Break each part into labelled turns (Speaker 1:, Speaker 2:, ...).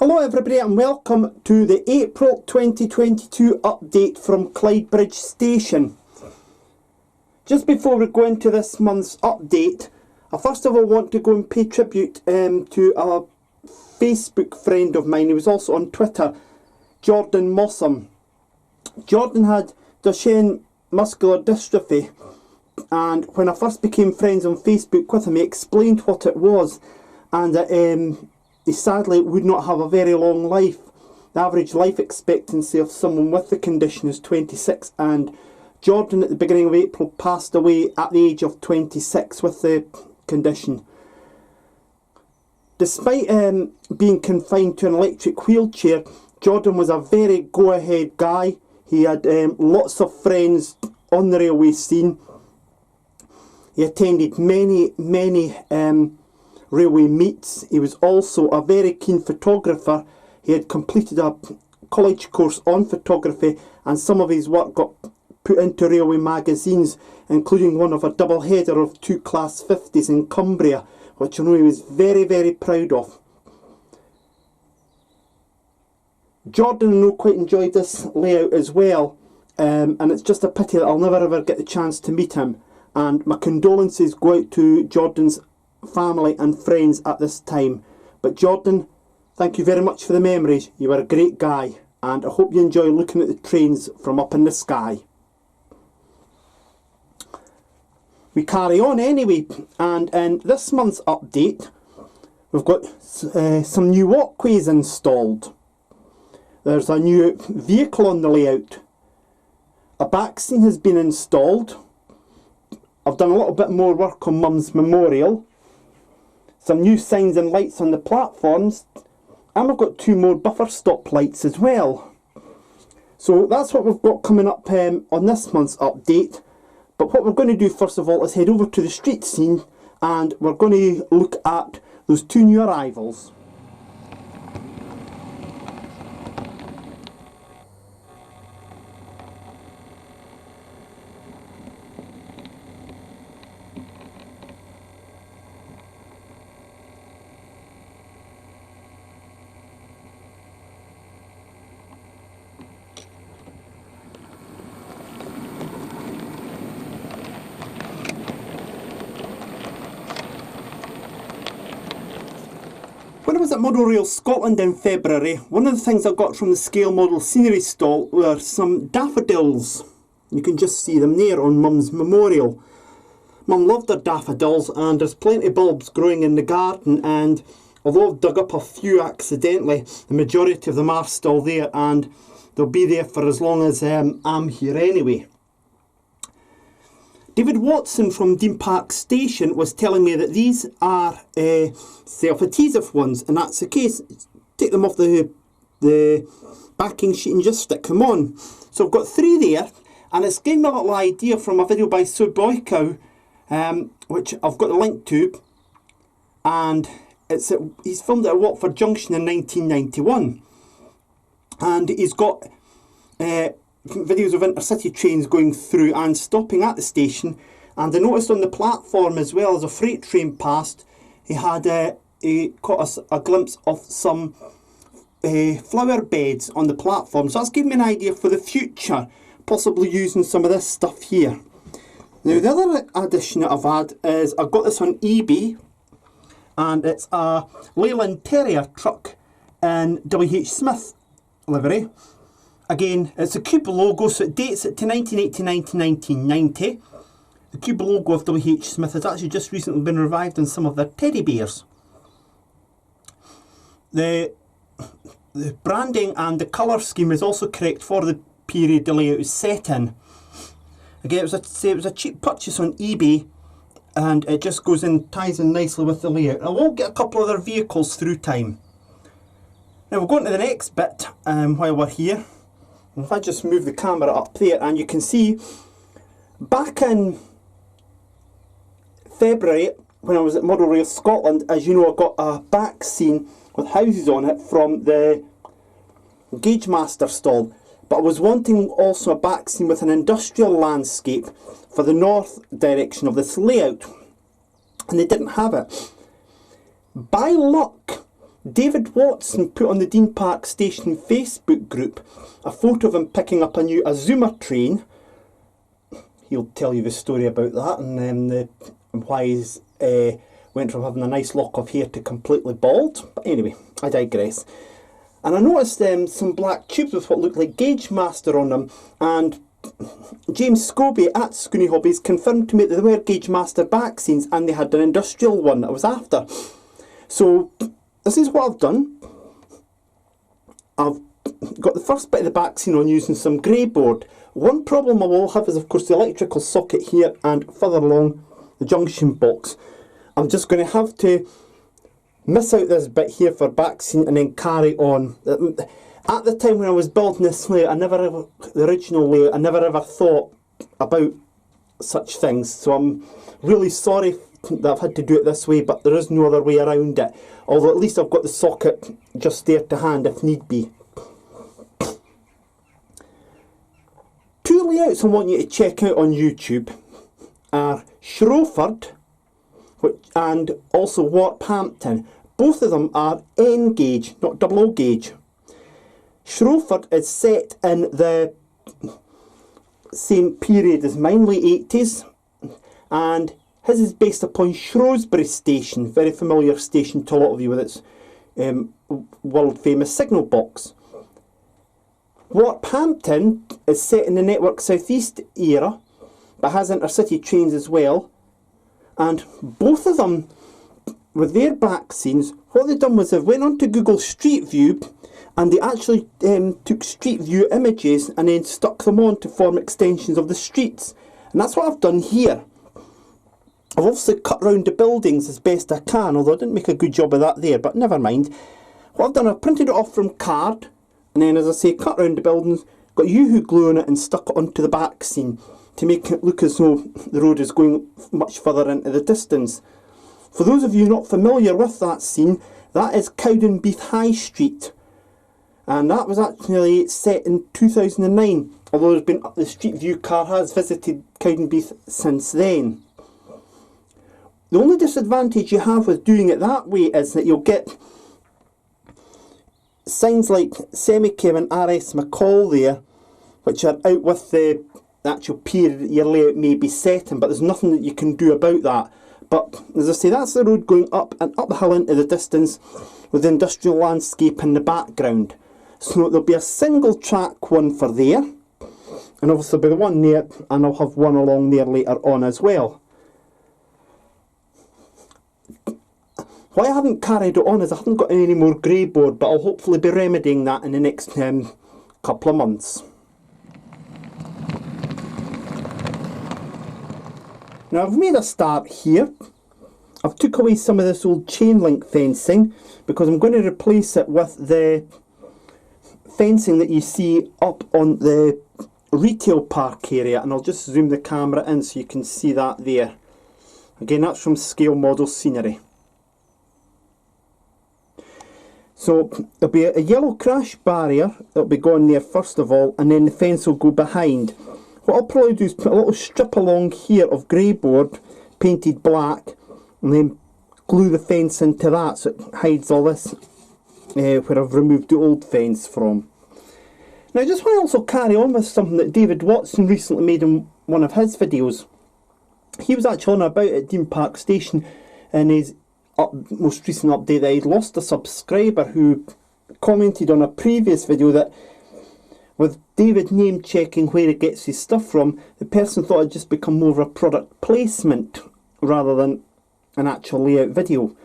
Speaker 1: Hello everybody and welcome to the April 2022 update from Clydebridge station. Just before we go into this month's update, I first of all want to go and pay tribute to a Facebook friend of mine who was also on Twitter, Jordan Mossam. Jordan had Duchenne muscular dystrophy, and when I first became friends on Facebook with him, he explained what it was, and he sadly would not have a very long life. The average life expectancy of someone with the condition is 26, and Jordan at the beginning of April passed away at the age of 26 with the condition. Despite being confined to an electric wheelchair, Jordan was a very go-ahead guy. He had lots of friends on the railway scene. He attended many railway meets. He was also a very keen photographer. He had completed a college course on photography, and some of his work got put into railway magazines, including one of a double header of 2 Class 50s in Cumbria, which I know he was very proud of. Jordan, I know, quite enjoyed this layout as well, and it's just a pity that I'll never ever get the chance to meet him, and my condolences go out to Jordan's family and friends at this time. But Jordan, thank you very much for the memories. You were a great guy, and I hope you enjoy looking at the trains from up in the sky. We carry on anyway, and in this month's update we've got some new walkways installed. There's a new vehicle on the layout. A backscene has been installed. I've done a little bit more work on Mum's memorial. Some new signs and lights on the platforms, and we've got 2 more buffer stop lights as well. So that's what we've got coming up on this month's update. But what we're going to do first of all is head over to the street scene, and we're going to look at those 2 new arrivals. When I was at Model Rail Scotland in February, one of the things I got from the scale model scenery stall were some daffodils. You can just see them there on Mum's memorial. Mum loved her daffodils, and there's plenty of bulbs growing in the garden, and although I've dug up a few accidentally, the majority of them are still there, and they'll be there for as long as I'm here anyway. David Watson from Dean Park Station was telling me that these are self-adhesive ones, and that's the case. Take them off the backing sheet and just stick them on. So I've got 3 there, and it's giving me a little idea from a video by Sue Boykow, which I've got the link to, and he's filmed it at Watford Junction in 1991, and he's got videos of intercity trains going through and stopping at the station. And I noticed on the platform as well, as a freight train passed, he caught us a glimpse of some flower beds on the platform. So that's giving me an idea for the future, possibly using some of this stuff here. Now the other addition that I've had is I got this on eBay, and it's a Leyland Terrier truck in W.H. Smith livery. Again, it's a Cube logo, so it dates it to 1989 to 1990. The Cube logo of W.H. Smith has actually just recently been revived in some of their teddy bears. The branding and the colour scheme is also correct for the period the layout is set in. Again, it was a cheap purchase on eBay, and it just goes in, ties in nicely with the layout. I will get a couple other vehicles through time. Now we'll go on to the next bit while we're here. If I just move the camera up there, and you can see back in February when I was at Model Rail Scotland, as you know, I got a back scene with houses on it from the Gauge Master stall, but I was wanting also a back scene with an industrial landscape for the north direction of this layout, and they didn't have it. By luck, David Watson put on the Dean Park Station Facebook group a photo of him picking up a new Azuma train. He'll tell you the story about that and why he's went from having a nice lock of hair to completely bald. But anyway, I digress. And I noticed some black tubes with what looked like Gauge Master on them, and James Scobie at Scooney Hobbies confirmed to me that they were Gauge Master back scenes and they had an industrial one that I was after. So this is what I've done. I've got the first bit of the back scene on using some grey board. One problem I will have is of course the electrical socket here and further along the junction box. I'm just going to have to miss out this bit here for back scene and then carry on. At the time when I was building this layout, the original layout, I never ever thought about such things. So I'm really sorry that I've had to do it this way, but there is no other way around it. Although at least I've got the socket just there to hand if need be. Two layouts I want you to check out on YouTube are Shrewford and also Warphampton. Both of them are N gauge, not double O gauge. Shrewford is set in the same period as mine, late 80s, and his is based upon Shrewsbury Station, very familiar station to a lot of you with its world famous signal box. Warphampton is set in the Network South East era, but has intercity trains as well. And both of them, with their back scenes, what they've done was they went onto Google Street View and they actually took Street View images and then stuck them on to form extensions of the streets. And that's what I've done here. I've obviously cut round the buildings as best I can, although I didn't make a good job of that there, but never mind. What I've done, I've printed it off from card, and then as I say, cut round the buildings, got Yoo-hoo glue on it and stuck it onto the back scene to make it look as though the road is going much further into the distance. For those of you not familiar with that scene, that is Cowdenbeath High Street. And that was actually set in 2009, although the Street View car has visited Cowdenbeath since then. The only disadvantage you have with doing it that way is that you'll get signs like Semichem and RS McCall there, which are out with the actual period that your layout may be set in, but there's nothing that you can do about that. But as I say, that's the road going up and up the hill into the distance with the industrial landscape in the background. So there'll be a single track one for there, and obviously there'll be the one there, and I'll have one along there later on as well. Why I haven't carried it on is I haven't got any more grey board, but I'll hopefully be remedying that in the next couple of months. Now I've made a start here. I've took away some of this old chain link fencing because I'm going to replace it with the fencing that you see up on the retail park area, and I'll just zoom the camera in so you can see that there. Again, that's from Scale Model Scenery. So there'll be a yellow crash barrier that'll be going there first of all, and then the fence will go behind. What I'll probably do is put a little strip along here of grey board painted black and then glue the fence into that so it hides all this where I've removed the old fence from. Now I just want to also carry on with something that David Watson recently made in one of his videos. He was actually on about at Dean Park Station in his most recent update that he'd lost a subscriber who commented on a previous video that with David name checking where he gets his stuff from, the person thought it'd just become more of a product placement rather than an actual layout video.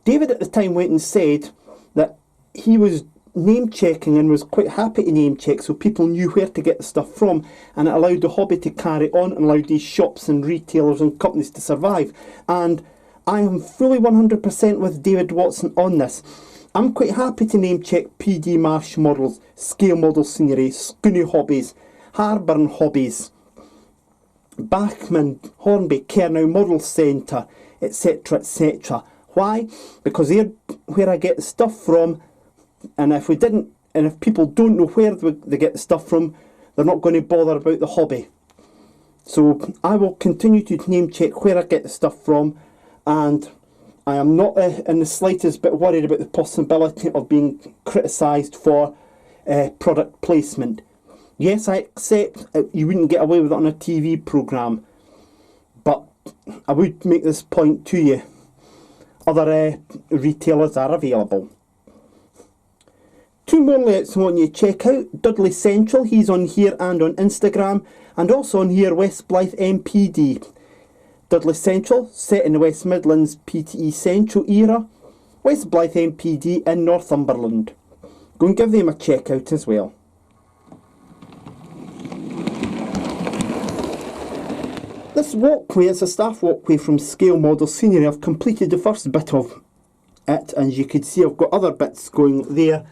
Speaker 1: David at the time went and said that he was name checking and was quite happy to name check so people knew where to get the stuff from, and it allowed the hobby to carry on and allowed these shops and retailers and companies to survive. And I am fully 100% with David Watson on this. I'm quite happy to name check PD Marsh Models, Scale Model Scenery, Scooney Hobbies, Harburn Hobbies, Bachman, Hornby, Kernow Model Centre, etc, etc. Why? Because they're where I get the stuff from, and if people don't know where they get the stuff from, they're not going to bother about the hobby. So I will continue to name check where I get the stuff from, and I am not in the slightest bit worried about the possibility of being criticised for product placement. Yes, I accept you wouldn't get away with it on a TV programme, but I would make this point to you. Other retailers are available. Two more layouts I want you to check out. Dudley Central, he's on here and on Instagram, and also on here West Blyth MPD. Dudley Central, set in the West Midlands PTE Central era. West Blyth MPD in Northumberland. Go and give them a check out as well. This walkway is a staff walkway from Scale Model Scenery. I've completed the first bit of it, and as you can see I've got other bits going there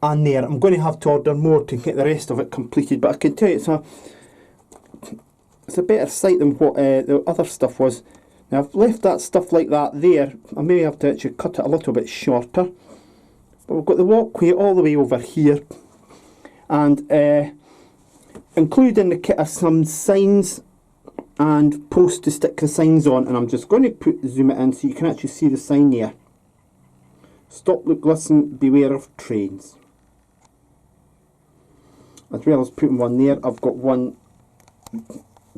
Speaker 1: and there. I'm going to have to order more to get the rest of it completed, but I can tell you it's a better site than what the other stuff was. Now I've left that stuff like that there. I may have to actually cut it a little bit shorter. But we've got the walkway all the way over here, and included in the kit are some signs and posts to stick the signs on, and I'm just going to zoom it in so you can actually see the sign there. Stop, look, listen, beware of trains. As well as putting one there, I've got one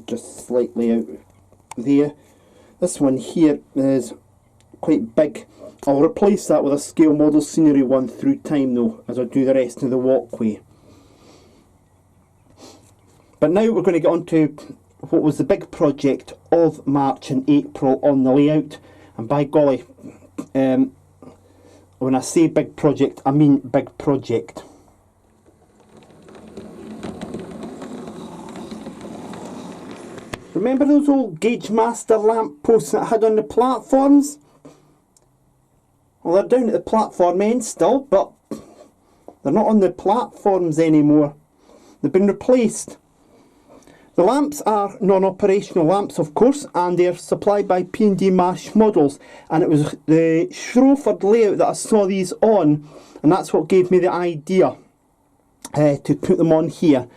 Speaker 1: just slightly out there. This one here is quite big. I'll replace that with a Scale Model Scenery one through time though, as I do the rest of the walkway. But now we're going to get on to what was the big project of March and April on the layout. And by golly, when I say big project, I mean big project. Remember those old Gauge Master lamp posts that I had on the platforms? Well, they're down at the platform end still, but they're not on the platforms anymore. They've been replaced. The lamps are non-operational lamps, of course, and they're supplied by P&D Mash Models, and it was the Shrewford layout that I saw these on, and that's what gave me the idea to put them on here.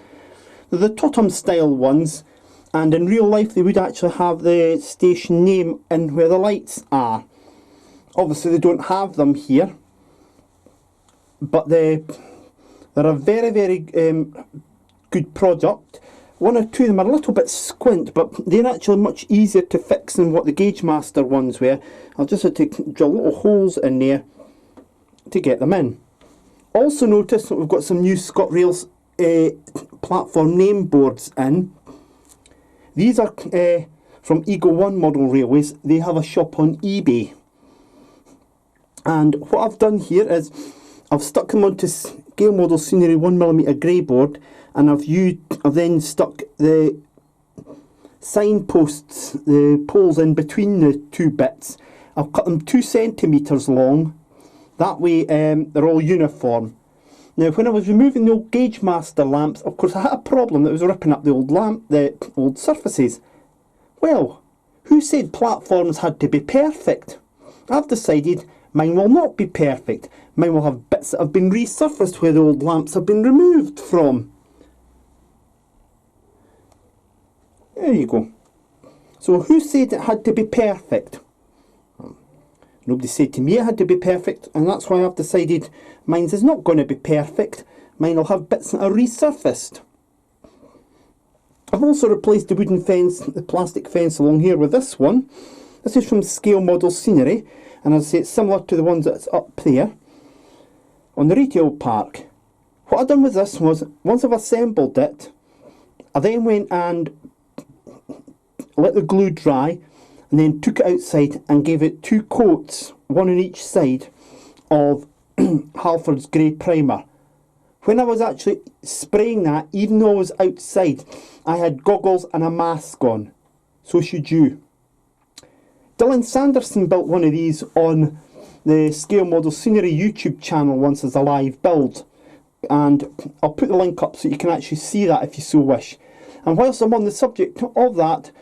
Speaker 1: They're the Totem style ones, and in real life they would actually have the station name in where the lights are. Obviously they don't have them here, but they're a very, very good product. One or two of them are a little bit squint, but they're actually much easier to fix than what the Gauge Master ones were. I'll just have to drill little holes in there to get them in. Also notice that we've got some new ScotRail's platform name boards in. These are from Eagle 1 Model Railways. They have a shop on eBay. And what I've done here is I've stuck them onto Scale Model Scenery 1mm grey board, and I've then stuck the signposts, the poles in between the two bits. I've cut them 2 centimetres long. That way they're all uniform. Now when I was removing the old Gauge Master lamps, of course I had a problem that was ripping up the old surfaces. Well, who said platforms had to be perfect? I've decided mine will not be perfect. Mine will have bits that have been resurfaced where the old lamps have been removed from. There you go. So who said it had to be perfect? Nobody said to me it had to be perfect, and that's why I've decided mine's is not going to be perfect. Mine will have bits that are resurfaced. I've also replaced the wooden fence, the plastic fence along here with this one. This is from Scale Model Scenery, and as I say, it's similar to the ones that's up there on the retail park. What I've done with this was, once I've assembled it, I then went and let the glue dry, and then took it outside and gave it 2 coats, one on each side, of Halford's grey primer. When I was actually spraying that, even though I was outside, I had goggles and a mask on. So should you. Dylan Sanderson built one of these on the Scale Model Scenery YouTube channel once as a live build, and I'll put the link up so you can actually see that if you so wish. And whilst I'm on the subject of that,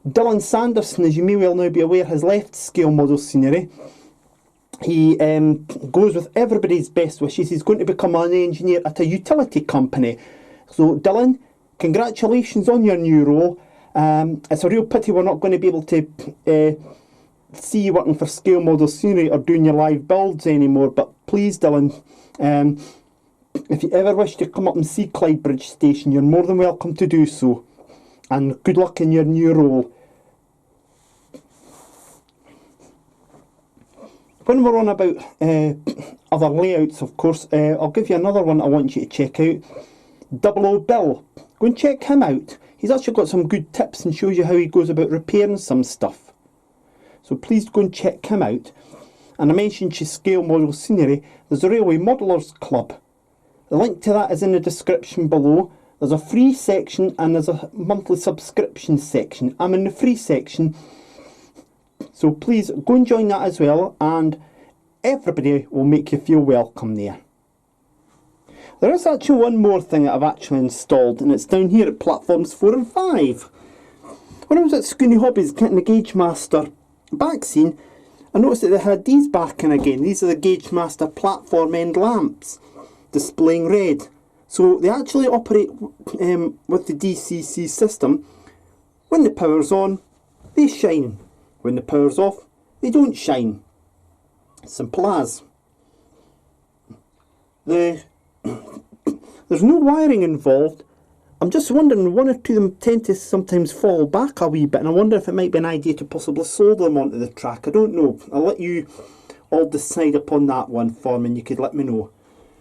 Speaker 1: Dylan Sanderson, as you may well now be aware, has left Scale Model Scenery. He goes with everybody's best wishes. He's going to become an engineer at a utility company. So Dylan, congratulations on your new role. It's a real pity we're not going to be able to see you working for Scale Model Scenery or doing your live builds anymore, but please, Dylan, if you ever wish to come up and see Clydebridge Station, you're more than welcome to do so. And good luck in your new role. When we're on about other layouts, of course, I'll give you another one I want you to check out. Double O Bill. Go and check him out. He's actually got some good tips and shows you how he goes about repairing some stuff. So please go and check him out. And I mentioned to Scale Model Scenery, there's a Railway Modellers Club. The link to that is in the description below. There's a free section and there's a monthly subscription section. I'm in the free section, so please go and join that as well, and everybody will make you feel welcome there. There is actually one more thing that I've actually installed, and it's down here at platforms 4 and 5. When I was at Scooney Hobbies getting the Gauge Master backscene, I noticed that they had these back in again. These are the Gauge Master platform end lamps, displaying red. So they actually operate with the DCC system. When the power's on, they shine. When the power's off, they don't shine. Simple as. There's no wiring involved. I'm just wondering, one or two of them tend to sometimes fall back a wee bit, and I wonder if it might be an idea to possibly solder them onto the track. I don't know. I'll let you all decide upon that one for me, and you could let me know.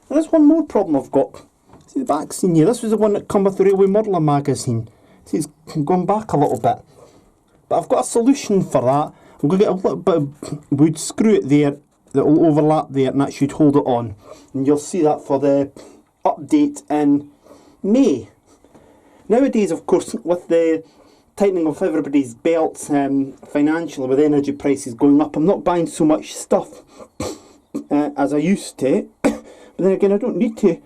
Speaker 1: And there's one more problem I've got. See the back scene here? This was the one that come with the Railway Modeller magazine. See, it's going back a little bit. But I've got a solution for that. I'm going to get a little bit of wood, screw it there, that will overlap there, and that should hold it on. And you'll see that for the update in May. Nowadays, of course, with the tightening of everybody's belts financially, with energy prices going up, I'm not buying so much stuff as I used to. But then again, I don't need to. And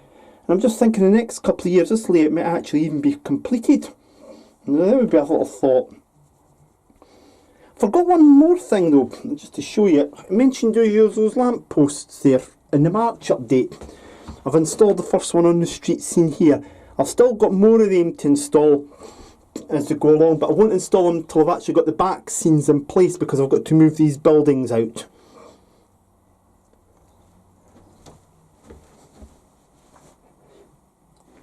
Speaker 1: I'm just thinking the next couple of years this layout might actually even be completed. Now, that would be a little thought. Forgot one more thing though, just to show you. I mentioned to use those lamp posts there in the March update. I've installed the first one on the street scene here. I've still got more of them to install as they go along, but I won't install them until I've actually got the back scenes in place, because I've got to move these buildings out.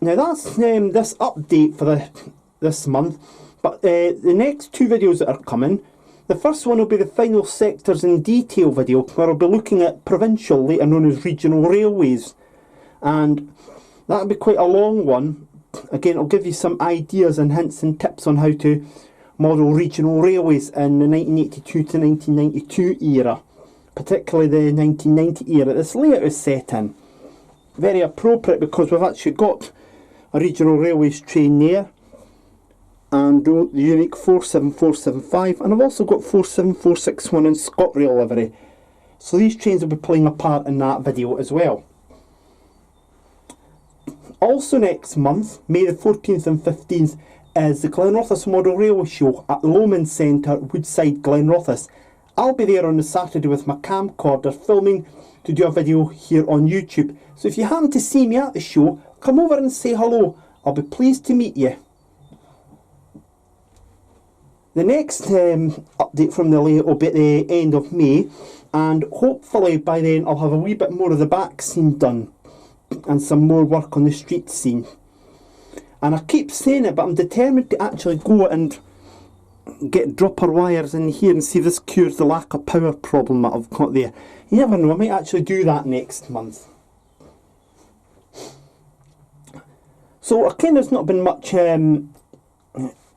Speaker 1: Now that's this update for this month, but the next two videos that are coming, the first one will be the final sectors in detail video, where I'll be looking at provincial, later known as regional railways, and that'll be quite a long one. Again, I'll give you some ideas and hints and tips on how to model regional railways in the 1982 to 1992 era, particularly the 1990 era this layout is set in. Very appropriate, because we've actually got a regional railways train there, and the unique 47475, and I've also got 47461 in ScotRail livery. So these trains will be playing a part in that video as well. Also next month, May the 14th and 15th, is the Glenrothes Model Railway Show at the Lomond Centre, Woodside, Glenrothes. I'll be there on the Saturday with my camcorder filming to do a video here on YouTube. So if you happen to see me at the show, come over and say hello. I'll be pleased to meet you. The next update from the layout will be at the end of May, and hopefully by then I'll have a wee bit more of the back scene done and some more work on the street scene. And I keep saying it, but I'm determined to actually go and get dropper wires in here and see if this cures the lack of power problem that I've got there. You never know, I might actually do that next month. So again, there's not been much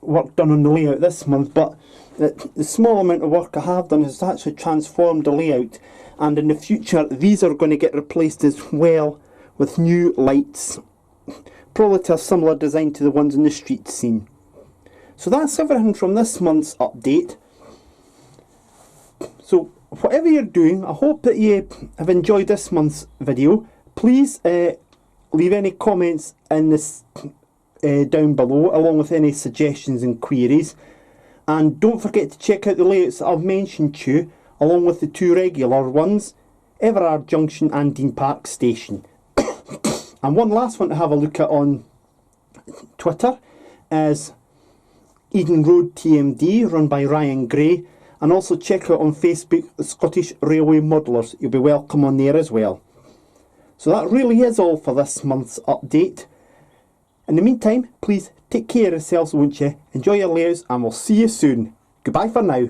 Speaker 1: work done on the layout this month, but the small amount of work I have done has actually transformed the layout, and in the future these are going to get replaced as well with new lights, probably to a similar design to the ones in the street scene. So that's everything from this month's update. So whatever you're doing, I hope that you have enjoyed this month's video. Please leave any comments in this down below, along with any suggestions and queries, and don't forget to check out the layouts that I've mentioned to you, along with the two regular ones, Everard Junction and Dean Park Station. And one last one to have a look at on Twitter is Eden Road TMD, run by Ryan Gray. And also check out on Facebook the Scottish Railway Modelers. You'll be welcome on there as well. So that really is all for this month's update. In the meantime, please take care of yourselves, won't you? Enjoy your layouts and we'll see you soon. Goodbye for now.